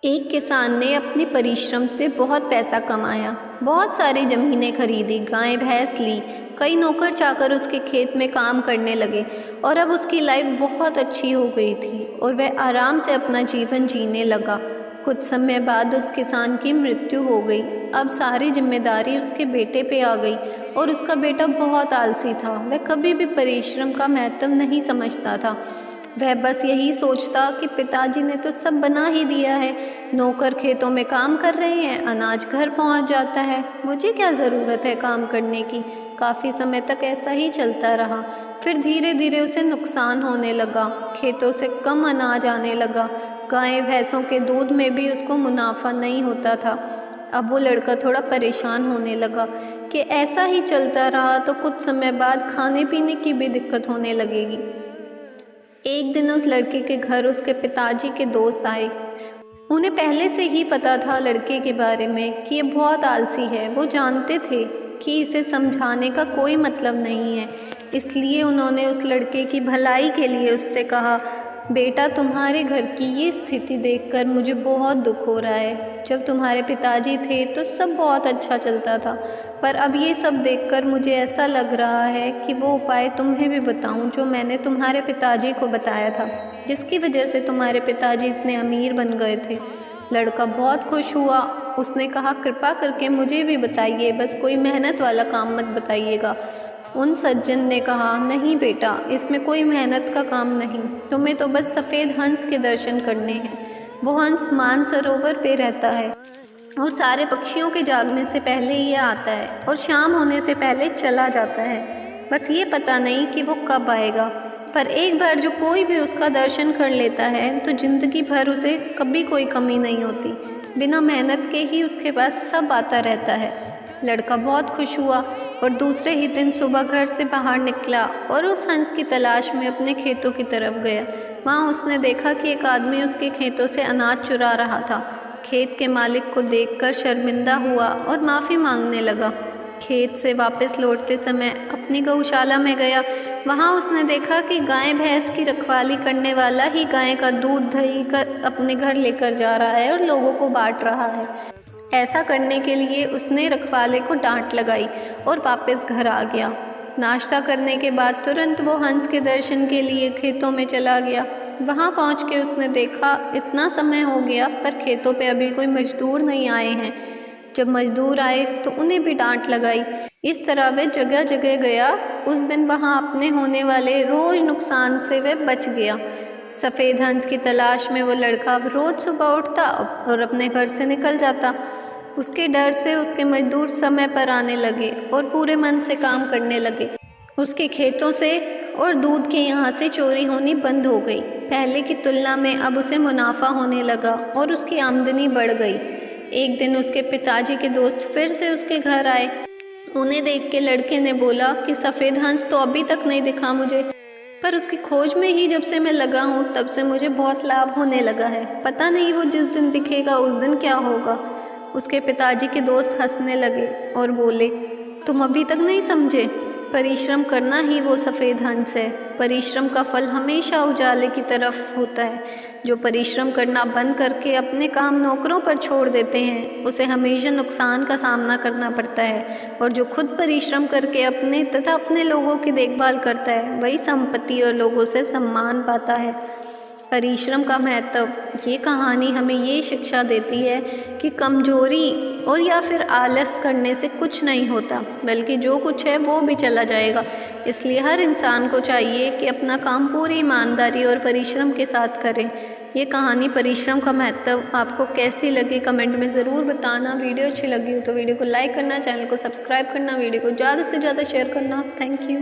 एक किसान ने अपने परिश्रम से बहुत पैसा कमाया। बहुत सारी ज़मीनें खरीदी, गाय भैंस ली, कई नौकर चाकर उसके खेत में काम करने लगे और अब उसकी लाइफ बहुत अच्छी हो गई थी और वह आराम से अपना जीवन जीने लगा। कुछ समय बाद उस किसान की मृत्यु हो गई। अब सारी जिम्मेदारी उसके बेटे पे आ गई और उसका बेटा बहुत आलसी था। वह कभी भी परिश्रम का महत्व नहीं समझता था। वह बस यही सोचता कि पिताजी ने तो सब बना ही दिया है, नौकर खेतों में काम कर रहे हैं, अनाज घर पहुंच जाता है, मुझे क्या ज़रूरत है काम करने की। काफ़ी समय तक ऐसा ही चलता रहा। फिर धीरे धीरे उसे नुकसान होने लगा, खेतों से कम अनाज आने लगा, गाय भैंसों के दूध में भी उसको मुनाफा नहीं होता था। अब वो लड़का थोड़ा परेशान होने लगा कि ऐसा ही चलता रहा तो कुछ समय बाद खाने पीने की भी दिक्कत होने लगेगी। एक दिन उस लड़के के घर उसके पिताजी के दोस्त आए। उन्हें पहले से ही पता था लड़के के बारे में कि ये बहुत आलसी है। वो जानते थे कि इसे समझाने का कोई मतलब नहीं है, इसलिए उन्होंने उस लड़के की भलाई के लिए उससे कहा, बेटा तुम्हारे घर की ये स्थिति देखकर मुझे बहुत दुख हो रहा है। जब तुम्हारे पिताजी थे तो सब बहुत अच्छा चलता था, पर अब ये सब देखकर मुझे ऐसा लग रहा है कि वो उपाय तुम्हें भी बताऊं जो मैंने तुम्हारे पिताजी को बताया था, जिसकी वजह से तुम्हारे पिताजी इतने अमीर बन गए थे। लड़का बहुत खुश हुआ। उसने कहा, कृपा करके मुझे भी बताइए, बस कोई मेहनत वाला काम मत बताइएगा। उन सज्जन ने कहा, नहीं बेटा, इसमें कोई मेहनत का काम नहीं, तुम्हें तो बस सफ़ेद हंस के दर्शन करने हैं। वो हंस मानसरोवर पे रहता है और सारे पक्षियों के जागने से पहले ये आता है और शाम होने से पहले चला जाता है। बस ये पता नहीं कि वो कब आएगा, पर एक बार जो कोई भी उसका दर्शन कर लेता है तो ज़िंदगी भर उसे कभी कोई कमी नहीं होती। बिना मेहनत के ही उसके पास सब आता रहता है। लड़का बहुत खुश हुआ और दूसरे ही दिन सुबह घर से बाहर निकला और उस हंस की तलाश में अपने खेतों की तरफ गया। वहाँ उसने देखा कि एक आदमी उसके खेतों से अनाज चुरा रहा था। खेत के मालिक को देखकर शर्मिंदा हुआ और माफ़ी मांगने लगा। खेत से वापस लौटते समय अपनी गौशाला में गया। वहाँ उसने देखा कि गाय भैंस की रखवाली करने वाला ही गाय का दूध दही कर अपने घर लेकर जा रहा है और लोगों को बांट रहा है। ऐसा करने के लिए उसने रखवाले को डांट लगाई और वापस घर आ गया। नाश्ता करने के बाद तुरंत वो हंस के दर्शन के लिए खेतों में चला गया। वहाँ पहुँच के उसने देखा इतना समय हो गया पर खेतों पे अभी कोई मजदूर नहीं आए हैं। जब मजदूर आए तो उन्हें भी डांट लगाई। इस तरह वह जगह जगह गया। उस दिन वहाँ अपने होने वाले रोज़ नुकसान से वह बच गया। सफ़ेद हंस की तलाश में वो लड़का रोज़ सुबह उठता और अपने घर से निकल जाता। उसके डर से उसके मजदूर समय पर आने लगे और पूरे मन से काम करने लगे। उसके खेतों से और दूध के यहाँ से चोरी होनी बंद हो गई। पहले की तुलना में अब उसे मुनाफा होने लगा और उसकी आमदनी बढ़ गई। एक दिन उसके पिताजी के दोस्त फिर से उसके घर आए। उन्हें देख के लड़के ने बोला कि सफ़ेद हंस तो अभी तक नहीं दिखा मुझे, पर उसकी खोज में ही जब से मैं लगा हूँ तब से मुझे बहुत लाभ होने लगा है। पता नहीं वो जिस दिन दिखेगा उस दिन क्या होगा। उसके पिताजी के दोस्त हंसने लगे और बोले, तुम अभी तक नहीं समझे, परिश्रम करना ही वो सफ़ेद हंस है। परिश्रम का फल हमेशा उजाले की तरफ होता है। जो परिश्रम करना बंद करके अपने काम नौकरों पर छोड़ देते हैं उसे हमेशा नुकसान का सामना करना पड़ता है, और जो खुद परिश्रम करके अपने तथा अपने लोगों की देखभाल करता है वही संपत्ति और लोगों से सम्मान पाता है। परिश्रम का महत्व, ये कहानी हमें ये शिक्षा देती है कि कमजोरी और या फिर आलस करने से कुछ नहीं होता, बल्कि जो कुछ है वो भी चला जाएगा। इसलिए हर इंसान को चाहिए कि अपना काम पूरी ईमानदारी और परिश्रम के साथ करें। ये कहानी परिश्रम का महत्व आपको कैसी लगी कमेंट में ज़रूर बताना। वीडियो अच्छी लगी हो तो वीडियो को लाइक करना, चैनल को सब्सक्राइब करना, वीडियो को ज़्यादा से ज़्यादा शेयर करना। Thank you.